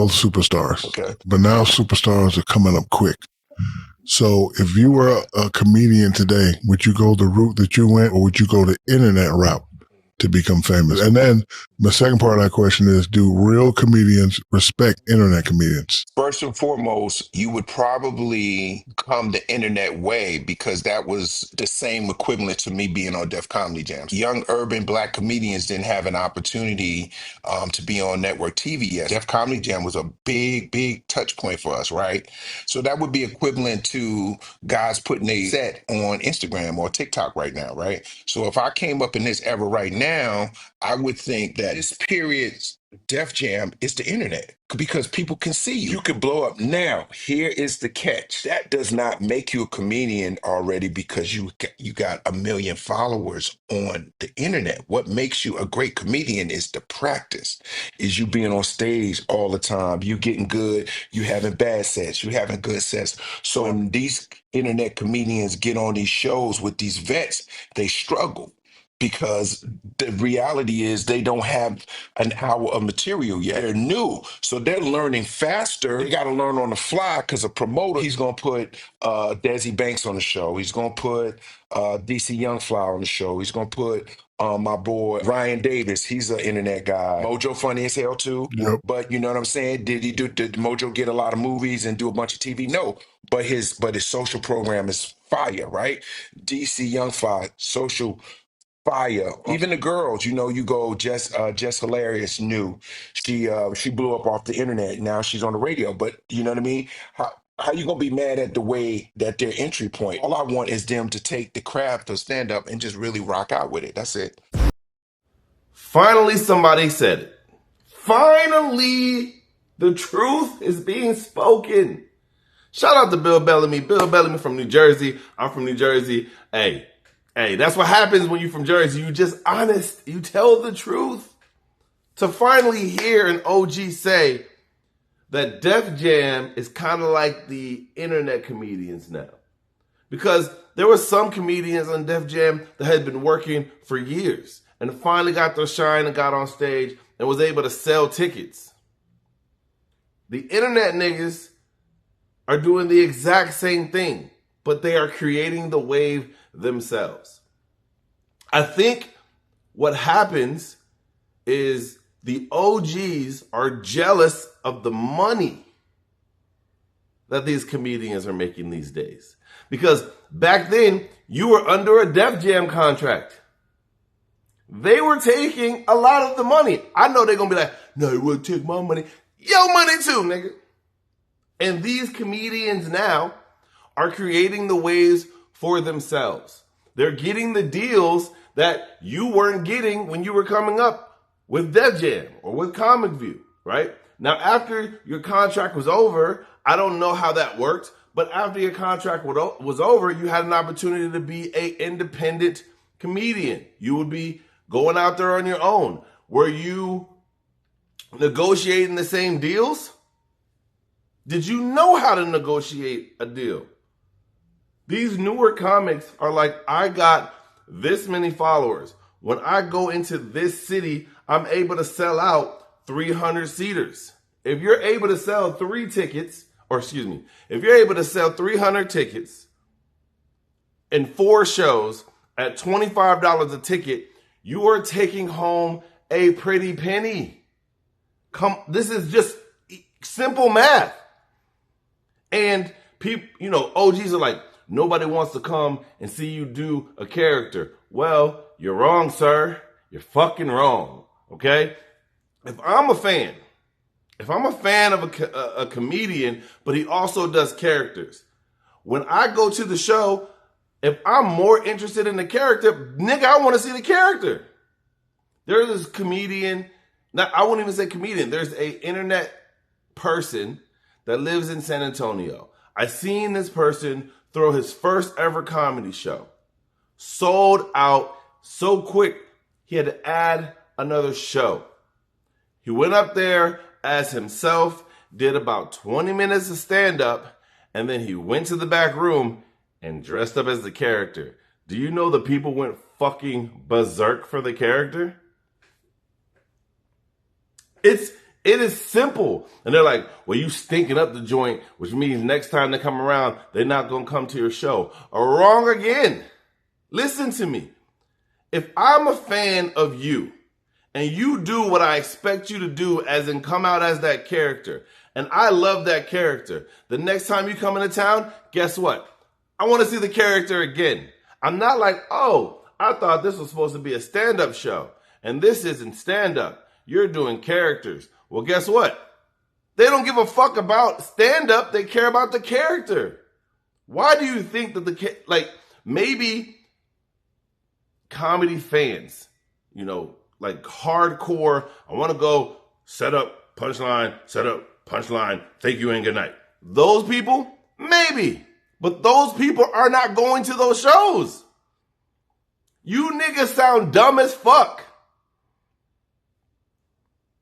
both superstars. Okay. But now superstars are coming up quick. So if you were a comedian today, would you go the route that you went, or would you go the internet route to become famous? And then the second part of that question is, do real comedians respect internet comedians? First and foremost, you would probably come the internet way, because that was the same equivalent to me being on Def Comedy Jams. Young urban black comedians didn't have an opportunity to be on network TV yet. Def Comedy Jam was a big touch point for us, right? So that would be equivalent to guys putting a set on Instagram or TikTok right now, right? So if I came up in this era right now, I would think that this period's Def Jam is the internet, because people can see you. You could blow up. Now, here is the catch. That does not make you a comedian already because you got a million followers on the internet. What makes you a great comedian is the practice, is you being on stage all the time. You getting good. You having bad sets. You having good sets. So when these internet comedians get on these shows with these vets, they struggle, because the reality is they don't have an hour of material yet. They're new, so they're learning faster. They got to learn on the fly, because a promoter, he's going to put Desi Banks on the show. He's going to put DC Youngfly on the show. He's going to put my boy Ryan Davis. He's an internet guy. Mojo funny as hell too. Yep. But you know what I'm saying? Did Mojo get a lot of movies and do a bunch of TV? No. But his social program is fire, right? DC Youngfly, social fire. Even the girls, you go Jess Hilarious, new. She blew up off the internet. Now she's on the radio. But you know what I mean? How you gonna be mad at the way that their entry point? All I want is them to take the craft of stand up and just really rock out with it. That's it. Finally, somebody said it. Finally, the truth is being spoken. Shout out to Bill Bellamy. Bill Bellamy from New Jersey. I'm from New Jersey. Hey, that's what happens when you're from Jersey. You just honest. You tell the truth. To finally hear an OG say that Def Jam is kind of like the internet comedians now. Because there were some comedians on Def Jam that had been working for years and finally got their shine and got on stage and was able to sell tickets. The internet niggas are doing the exact same thing, but they are creating the wave themselves. I think what happens is the OGs are jealous of the money that these comedians are making these days. Because back then, you were under a Def Jam contract. They were taking a lot of the money. I know they're going to be like, no, you wouldn't take my money. Your money too, nigga. And these comedians now are creating the waves for themselves. They're getting the deals that you weren't getting when you were coming up with Def Jam or with Comic View, right? Now, after your contract was over, I don't know how that worked, but after your contract was over, you had an opportunity to be an independent comedian. You would be going out there on your own. Were you negotiating the same deals? Did you know how to negotiate a deal? These newer comics are like, I got this many followers. When I go into this city, I'm able to sell out 300 seaters. If you're able to sell if you're able to sell 300 tickets in 4 shows at $25 a ticket, you are taking home a pretty penny. This is just simple math. And people, OGs are like, nobody wants to come and see you do a character. Well, you're wrong, sir. You're fucking wrong, okay? If I'm a fan of a comedian, but he also does characters, when I go to the show, if I'm more interested in the character, nigga, I want to see the character. There's this comedian, I won't even say comedian, there's a internet person that lives in San Antonio. I seen this person throw his first ever comedy show. Sold out so quick, he had to add another show. He went up there as himself, did about 20 minutes of stand-up, and then he went to the back room and dressed up as the character. Do you know the people went fucking berserk for the character? It is simple. And they're like, well, you stinking up the joint, which means next time they come around, they're not going to come to your show. Wrong again. Listen to me. If I'm a fan of you and you do what I expect you to do, as in come out as that character, and I love that character, the next time you come into town, guess what? I want to see the character again. I'm not like, oh, I thought this was supposed to be a stand-up show, and this isn't stand-up. You're doing characters. Well, guess what? They don't give a fuck about stand-up. They care about the character. Why do you think that maybe comedy fans, like hardcore, I want to go set up, punchline, thank you and good night. Those people, maybe. But those people are not going to those shows. You niggas sound dumb as fuck.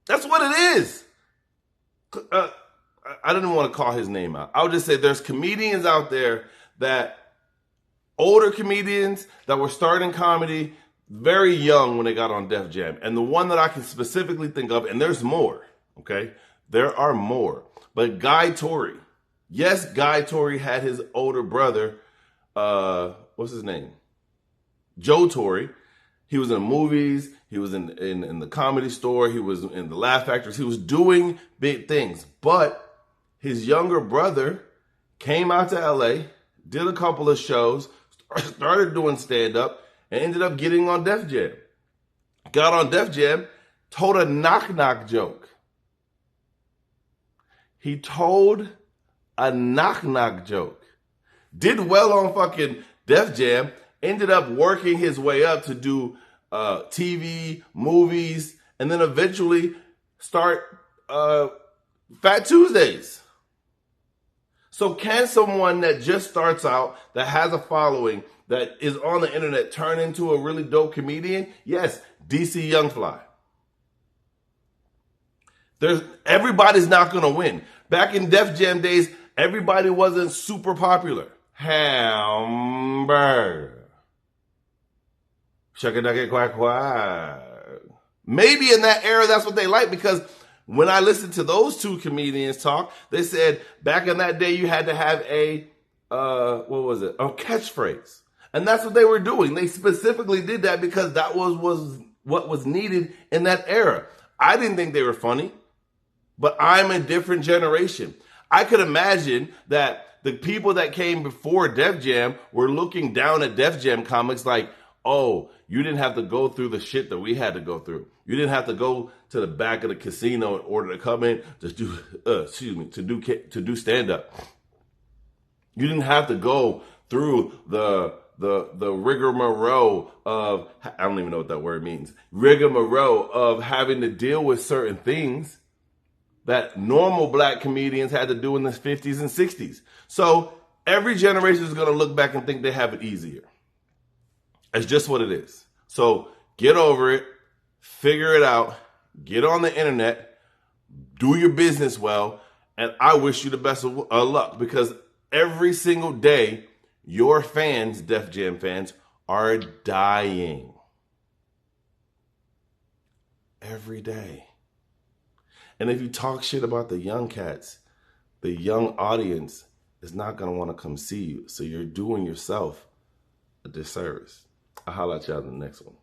That's what it is. I didn't want to call his name out. I would just say there's comedians out there that, older comedians that were starting comedy very young when they got on Def Jam. And the one that I can specifically think of, and there's more, okay? There are more. But Guy Torry. Yes, Guy Torry had his older brother, what's his name? Joe Torry. He was in the movies. He was in the Comedy Store. He was in the Laugh Factories. He was doing big things. But his younger brother came out to LA, did a couple of shows, started doing stand-up, and ended up getting on Def Jam. Got on Def Jam, told a knock-knock joke. He told a knock-knock joke. Did well on fucking Def Jam, ended up working his way up to do TV, movies, and then eventually start Fat Tuesdays. So can someone that just starts out, that has a following, that is on the internet, turn into a really dope comedian? Yes, DC Young Fly. Everybody's not going to win. Back in Def Jam days, everybody wasn't super popular. Hamburger. Shucka-ducka quack quack. Maybe in that era, that's what they like, because when I listened to those two comedians talk, they said back in that day you had to have a catchphrase. And that's what they were doing. They specifically did that because that was what was needed in that era. I didn't think they were funny, but I'm a different generation. I could imagine that the people that came before Def Jam were looking down at Def Jam comics like, oh, you didn't have to go through the shit that we had to go through. You didn't have to go to the back of the casino in order to come in to do do stand up. You didn't have to go through the rigmarole of, I don't even know what that word means, rigmarole of having to deal with certain things that normal black comedians had to do in the 50s and 60s. So every generation is going to look back and think they have it easier. It's just what it is. So get over it, figure it out, get on the internet, do your business well, and I wish you the best of luck, because every single day, your fans, Def Jam fans, are dying. Every day. And if you talk shit about the young cats, the young audience is not going to want to come see you. So you're doing yourself a disservice. I'll holler at y'all in the next one.